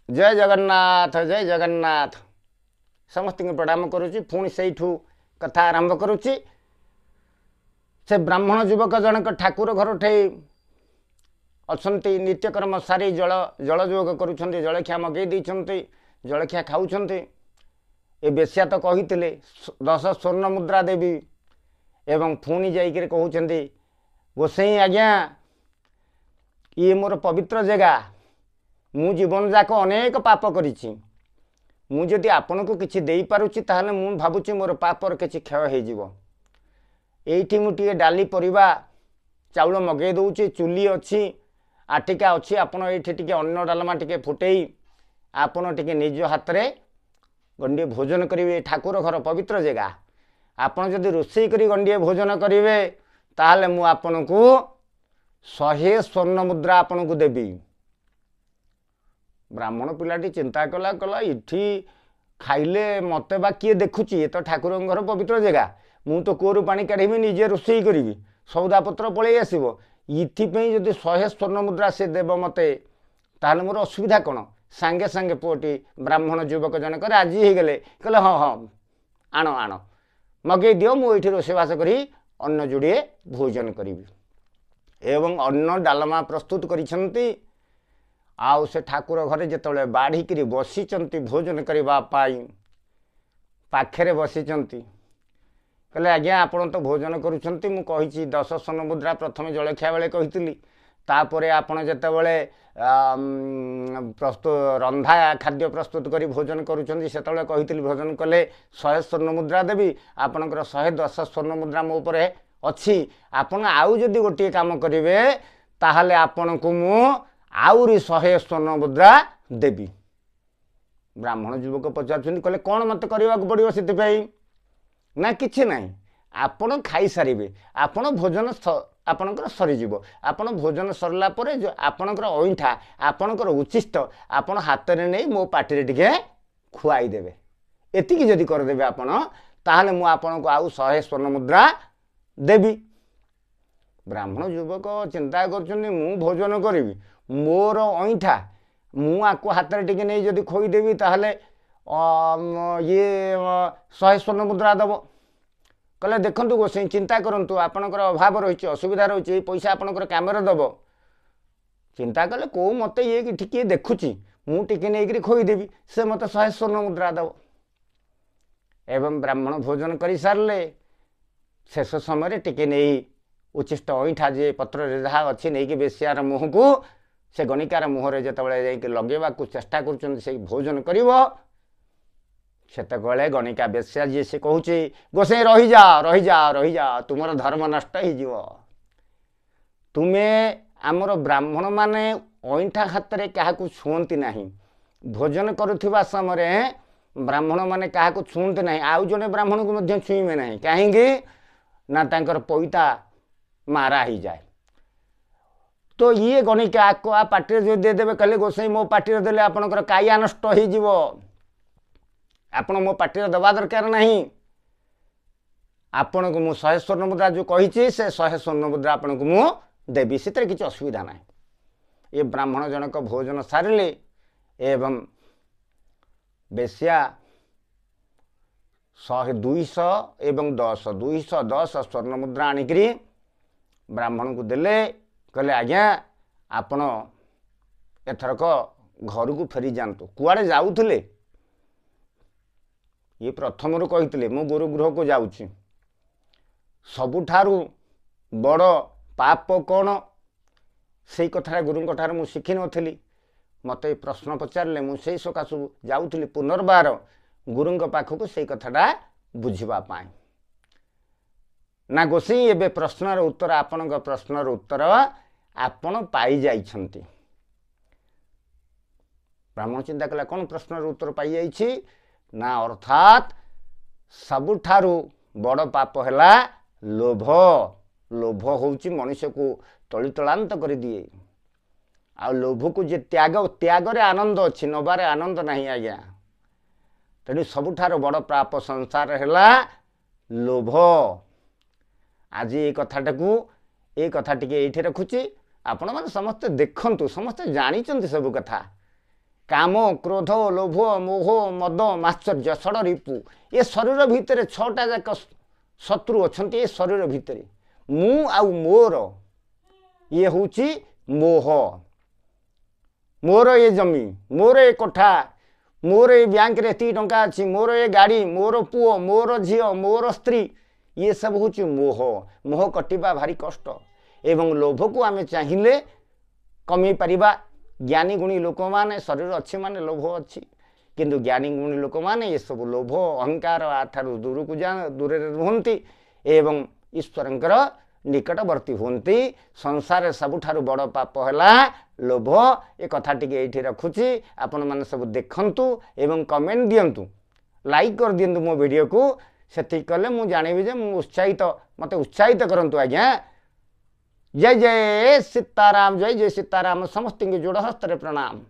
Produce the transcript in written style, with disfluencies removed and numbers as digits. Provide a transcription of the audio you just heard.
जय जगन्नाथ जय जगन्नाथ समस्त प्रणाम करुच्ची पुणी से कथा आरंभ करुच्ची से ब्राह्मण युवक जनक ठाकुर घर ठे अच्छी नित्यकर्म सारी जल जलयोग करुँच जलखिया मगई देते जलखिया खाऊं ए बेश्या तो कही 10 स्वर्ण मुद्रा देवी एवं पुणी जाकर कहते गोसाई आज्ञा ये मोर पवित्र जगह मु जीवन जाक अनेक पाप करिछि मुझे आपन को किसी दे पारुछि ताहले मु भाबुछि मोर पापर किछि क्षय हे जीवो एठी मु टिके डाली परिबा चाउल मगे दउछि चुली अछि आटिका अछि आपन एठी टिके अन्न डालमा टिके फुटेई आपन टिके निज हाथ रे गंडे भोजन करिवे ठाकुर घर पवित्र जगह आपन जदि रोषेई करी गंडे भोजन करिवे ताहले मु आपन को 100 स्वर्ण मुद्रा आपन को देबी। ब्राह्मण पिलाटी चिंता कला कला इठी खाइले मते बा किए देखुची ये तो ठाकुर घर पवित्र जगह मु तो कूरु पानी काढ़ी निजे रोषेई करी सौदा पत्र पलि आसो इथिपाई जदि 100 स्वर्ण मुद्रा से देव मते ताहले मोर असुविधा कौन सांगे सांगे पुओटी ब्राह्मण युवक जनक राजी हो गले कहले हाँ हाँ आण आण मगे दियो मु एठी रोषेईवास करी अन्न जोड़े भोजन करी एवं अन्न डालमा प्रस्तुत करिसंती आउ से ठाकुर घरे जिते बाढ़िक बसी भोजन करने पाखे बसी कहले आज्ञा आपण तो भोजन करुँच मुझे 10 स्वर्ण मुद्रा प्रथम जलखिया बेले कही तापर आपण जिते प्रस्तुत रंधा खाद्य प्रस्तुत करी भोजन करुँच कही भोजन कले 100 स्वर्ण मुद्रा देवी आपणकर 110 स्वर्ण मुद्रा मो उपरे अच्छी आपण आउ जदि गोटे काम करेंगे ताहले आपण को मु आउरी 100 स्वर्ण मुद्रा देवी। ब्राह्मण युवक पचार कहले कौन मत करने को पड़ो से ना कि ना आपण खाई सारे आपण भोजन आपणकर सरीज आपण भोजन सरला जो आपणकर अईठा आपणकर उच्छिष्ट आपण हाथ में नहीं मो पार्टी टिके खुआई देवे एतिकी जदि करदेवे आपण ताहले मु आपण को आउ 100 स्वर्ण मुद्रा देवी। ब्राह्मण युवक चिंता कर भोजन करी मोर अईठा मुझे हाथ में टिके नहीं जदि खोईदेवी ताहले ये 100 स्वर्ण मुद्रा दब कहले देखंतु गोसाई चिंता करंतु आपणकर अभाव रही असुविधा रही पैसा आपणकर कैमरा दब चिंता कले को मत ये टिके देखुची मुझे नहीं खोईदेवी से मत 100 स्वर्ण मुद्रा दब एवं ब्राह्मण भोजन कर सारे शेष समय टिके नहीं उच्छिष्ट अईठा जे पत्र जहाँ अच्छी नहीं कि बेश्यार मुह को से गणिकार मुहर जो लगेवा चेष्टा कर भोजन कर गणिका बेश्या जी से कहूँ गोसाई रही जा तुम धर्म नष्ट हो तुम्हें आमर ब्राह्मण माने अईठा हाथ में क्या छुअती ना भोजन करुवा समय ब्राह्मण माने क्या छुअती ना आउ जड़े ब्राह्मण को छुईबे ना कहीं ना तांकर पैता मारा ही जाए तो ये गणिका आ पार्टी जो देदेवे कहले गोसाई मो पार्टी देले आपणकर काया नष्ट हो आपण मो पार्टी दबा दरकार नहीं आपण को मु 100 स्वर्ण मुद्रा जो कही से 100 स्वर्ण मुद्रा आपण को मु देवी से किसी असुविधा ना ये ब्राह्मण जनक भोजन सारे एवं बेश्या 100 200 एवं 210 स्वर्ण मुद्रा आनिकी ब्राह्मण को देले कहले आज्ञा आपण एथरक घर को फेरी जातु कुआड़े जाऊले ये प्रथम रू कही मु गुरुगृह को जाऊँगी सबुठारु बड़ पाप कौन से कथा गुरु ठार मु शिखी नी मत प्रश्न पचारे मुझे सकाशु जाऊँगी पुनर्बार गुरु पाखक से कथाटा बुझापी ना गोसाई एवं प्रश्नर उत्तर आपण प्रश्नर उत्तर आपण पाई जाइछंती। ब्राह्मण चिंता कला कौन प्रश्नर उत्तर पाई जाइछि ना अर्थात सबुठारु बड़ पाप है लोभ लोभ होउछि मनुष्य को तलितलांत कर दिए आ लोभ को जे त्याग त्याग रे आनंद अच्छी नबारे आनंद नहीं आज्ञा तेणु सबुठारु बड़ पाप संसार है लोभ आज ये कथाटा को ये कथा टिके ये रखुची आपण मैंने समस्ते देखंतु समस्ते जानी सब कथा काम क्रोध लोभ मोह मद माश्चर्य षड रिपु ये शरीर भितर 6टा जाक शत्रु अच्छा ये शरीर भितर मु आउ मोर ये हूँ मोह मोर ये जमी मोर ये कोठा मोर ये बैंक रे 3 टंका अच्छी मोर ये गाड़ी मोर पुओ मोर झील मोर स्त्री ये सब हूँ मोह मोह कटिबा भारी कष्ट एवं लोभ को आम चाहिए कमी पारिबा ज्ञानी गुणी लोक माने शरीर अच्छी माने लोभ अच्छी किंतु ज्ञानी गुणी लोक माने ये सब लोभ अहंकार आठारु दूर को दूर रुहंती एवं ईश्वरंकर निकटवर्ती होती संसार सबुठारु बड़ पाप है लोभ ए कथा टिके एठी रखुची आपण माने सब देखंतु एवं कमेंट दियंतु लाइक कर दियंतु मो वीडियो को सेति कले मु जानिबि जे मु उत्साहित मते उत्साहित करंतु आज्ञा जय जय सीताराम जय जय सीताराम समस्त जोड़ हस्त प्रणाम।